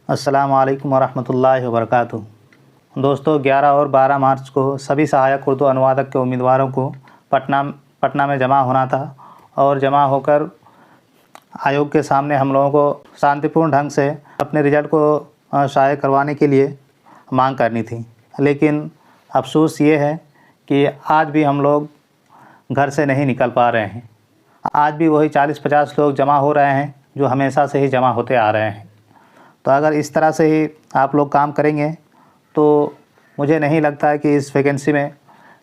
अस्सलामु अलैकुम वरहमतुल्लाहि वबरकातुहू। दोस्तों, 11 और 12 मार्च को सभी सहायक उर्दू अनुवादक के उम्मीदवारों को पटना में जमा होना था और जमा होकर आयोग के सामने हम लोगों को शांतिपूर्ण ढंग से अपने रिज़ल्ट को शाये करवाने के लिए मांग करनी थी। लेकिन अफसोस ये है कि आज भी हम लोग घर से नहीं निकल पा रहे हैं। आज भी वही 40-50 लोग जमा हो रहे हैं जो हमेशा से ही जमा होते आ रहे हैं। तो अगर इस तरह से ही आप लोग काम करेंगे तो मुझे नहीं लगता है कि इस वैकेंसी में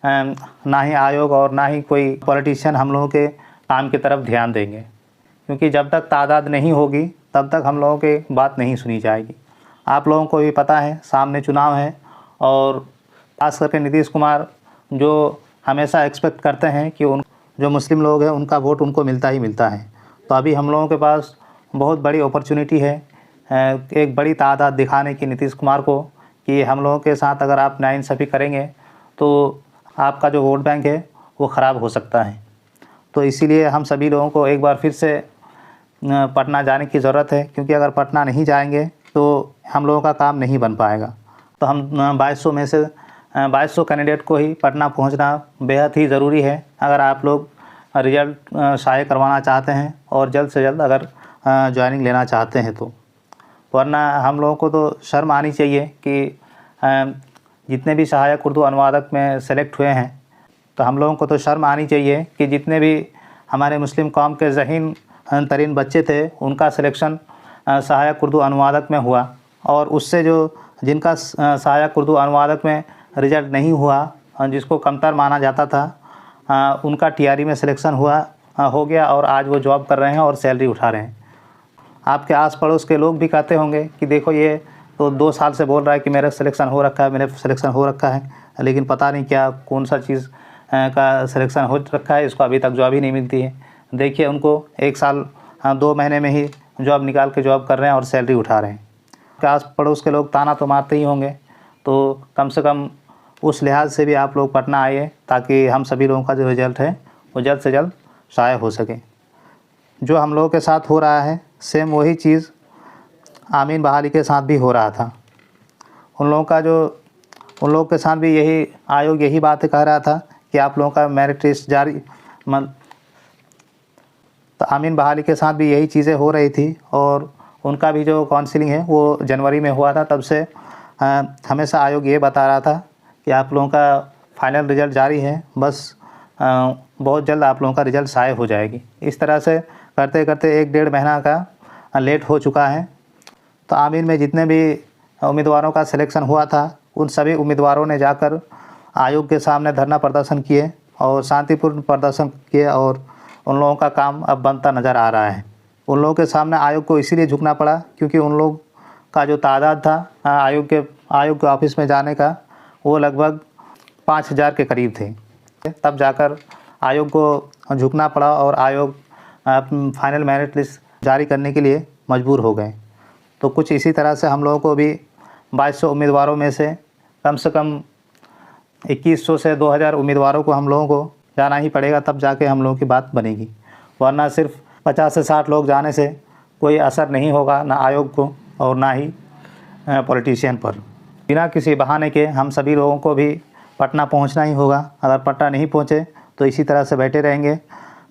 ना ही आयोग और ना ही कोई पॉलिटिशियन हम लोगों के काम की तरफ ध्यान देंगे, क्योंकि जब तक तादाद नहीं होगी तब तक हम लोगों की बात नहीं सुनी जाएगी। आप लोगों को भी पता है सामने चुनाव है और खास करके नीतीश कुमार जो हमेशा एक्सपेक्ट करते हैं कि उन जो मुस्लिम लोग हैं उनका वोट उनको मिलता ही मिलता है। तो अभी हम लोगों के पास बहुत बड़ी अपॉर्चुनिटी है एक बड़ी तादाद दिखाने की नीतीश कुमार को कि हम लोगों के साथ अगर आप नाइंसाफ़ी करेंगे तो आपका जो वोट बैंक है वो ख़राब हो सकता है। तो इसीलिए हम सभी लोगों को एक बार फिर से पटना जाने की ज़रूरत है, क्योंकि अगर पटना नहीं जाएंगे तो हम लोगों का काम नहीं बन पाएगा। तो हम 2200 में से 2200 कैंडिडेट को ही पटना पहुंचना बेहद ही ज़रूरी है अगर आप लोग रिज़ल्ट शाये करवाना चाहते हैं और जल्द से जल्द अगर ज्वाइनिंग लेना चाहते हैं तो। वरना हम लोगों को तो शर्म आनी चाहिए कि जितने भी सहायक उर्दू अनुवादक में सेलेक्ट हुए हैं तो हम लोगों को तो शर्म आनी चाहिए कि जितने भी हमारे मुस्लिम कौम के ज़हीन तरीन बच्चे थे उनका सिलेक्शन सहायक उर्दू अनुवादक में हुआ, और उससे जो जिनका सहायक उर्दू अनुवादक में रिज़ल्ट नहीं हुआ, जिसको कमतर माना जाता था, उनका टीआरई में सिलेक्शन हो गया और आज वो जॉब कर रहे हैं और सैलरी उठा रहे हैं। आपके आस पड़ोस के लोग भी कहते होंगे कि देखो ये तो 2 साल से बोल रहा है कि मेरा सिलेक्शन हो रखा है, मेरा सिलेक्शन हो रखा है, लेकिन पता नहीं क्या कौन सा चीज़ का सिलेक्शन हो रखा है, इसको अभी तक जॉब ही नहीं मिलती है। देखिए उनको 1 साल 2 महीने में ही जॉब निकाल के जॉब कर रहे हैं और सैलरी उठा रहे हैं। आपके आस पड़ोस के लोग ताना तो मारते ही होंगे, तो कम से कम उस लिहाज से भी आप लोग पटना आइए ताकि हम सभी लोगों का जो रिज़ल्ट है वो जल्द से जल्द शाये हो सके। जो हम लोगों के साथ हो रहा है सेम वही चीज़ आमीन बहाली के साथ भी हो रहा था। उन लोगों के साथ भी आयोग यही बात कह रहा था कि आप लोगों का मेरिट लिस्ट जारी तो आमीन बहाली के साथ भी यही चीज़ें हो रही थी और उनका भी जो काउंसलिंग है वो जनवरी में हुआ था। तब से हमेशा आयोग ये बता रहा था कि आप लोगों का फाइनल रिज़ल्ट जारी है, बस बहुत जल्द आप लोगों का रिज़ल्ट शाये हो जाएगी। इस तरह से करते करते 1-1.5 महीना का लेट हो चुका है। तो आमीन में जितने भी उम्मीदवारों का सिलेक्शन हुआ था उन सभी उम्मीदवारों ने जाकर आयोग के सामने धरना प्रदर्शन किए और शांतिपूर्ण प्रदर्शन किए और उन लोगों का काम अब बनता नज़र आ रहा है। उन लोगों के सामने आयोग को इसीलिए झुकना पड़ा क्योंकि उन लोग का जो तादाद था आयोग के ऑफिस में जाने का वो लगभग 5000 के करीब थे। तब जाकर आयोग को झुकना पड़ा और आयोग फाइनल मेरिट लिस्ट जारी करने के लिए मजबूर हो गए। तो कुछ इसी तरह से हम लोगों को भी 2200 उम्मीदवारों में से कम 2100 से 2000 उम्मीदवारों को हम लोगों को जाना ही पड़ेगा, तब जाके हम लोगों की बात बनेगी। वरना सिर्फ 50 से 60 लोग जाने से कोई असर नहीं होगा, ना आयोग को और ना ही पॉलिटिशियन पर। बिना किसी बहाने के हम सभी लोगों को भी पटना पहुंचना ही होगा। अगर पटना नहीं पहुंचे तो इसी तरह से बैठे रहेंगे।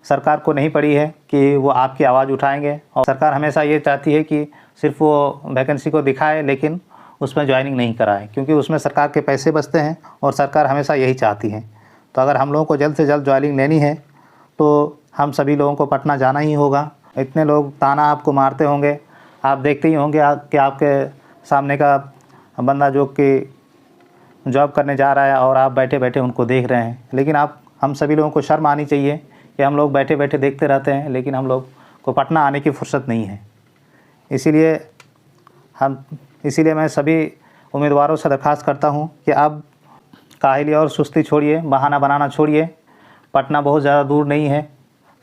सरकार को नहीं पड़ी है कि वो आपकी आवाज़ उठाएंगे, और सरकार हमेशा ये चाहती है कि सिर्फ वो वैकेंसी को दिखाए लेकिन उसमें ज्वाइनिंग नहीं कराए, क्योंकि उसमें सरकार के पैसे बचते हैं और सरकार हमेशा यही चाहती है। तो अगर हम लोगों को जल्द से जल्द ज्वाइनिंग लेनी है तो हम सभी लोगों को पटना जाना ही होगा। इतने लोग ताना आपको मारते होंगे, आप देखते ही होंगे कि आपके सामने का बंदा जो कि जॉब करने जा रहा है और आप बैठे बैठे उनको देख रहे हैं। लेकिन हम सभी लोगों को शर्म आनी चाहिए कि हम लोग बैठे बैठे देखते रहते हैं, लेकिन हम लोग को पटना आने की फुर्सत नहीं है। इसीलिए मैं सभी उम्मीदवारों से दरख्वास्त करता हूं कि अब काहली और सुस्ती छोड़िए, बहाना बनाना छोड़िए। पटना बहुत ज़्यादा दूर नहीं है,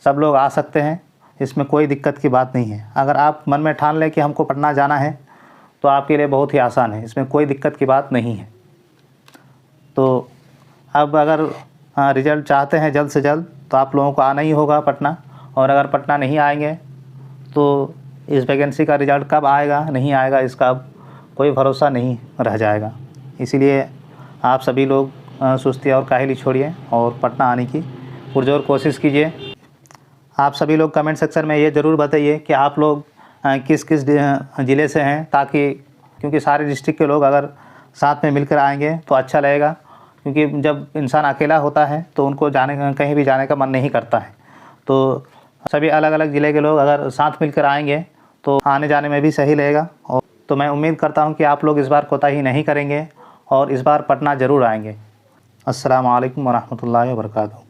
सब लोग आ सकते हैं, इसमें कोई दिक्कत की बात नहीं है। अगर आप मन में ठान लें कि हमको पटना जाना है तो आपके लिए बहुत ही आसान है, इसमें कोई दिक्कत की बात नहीं है। तो अब अगर रिज़ल्ट चाहते हैं जल्द से जल्द तो आप लोगों को आना ही होगा पटना, और अगर पटना नहीं आएंगे तो इस वैकेंसी का रिज़ल्ट कब आएगा नहीं आएगा इसका अब कोई भरोसा नहीं रह जाएगा। इसीलिए आप सभी लोग सुस्ती और काहली छोड़िए और पटना आने की पुरजोर कोशिश कीजिए। आप सभी लोग कमेंट सेक्शन में ये ज़रूर बताइए कि आप लोग किस किस ज़िले से हैं, ताकि क्योंकि सारे डिस्ट्रिक्ट के लोग अगर साथ में मिलकर आएंगे तो अच्छा लगेगा। क्योंकि जब इंसान अकेला होता है तो उनको कहीं भी जाने का मन नहीं करता है। तो सभी अलग अलग ज़िले के लोग अगर साथ मिलकर आएंगे तो आने जाने में भी सही लगेगा। और तो मैं उम्मीद करता हूँ कि आप लोग इस बार कोताही नहीं करेंगे और इस बार पटना ज़रूर आएंगे। अस्सलाम वालेकुम वरहमतुल्लाहि वबरकातुहू।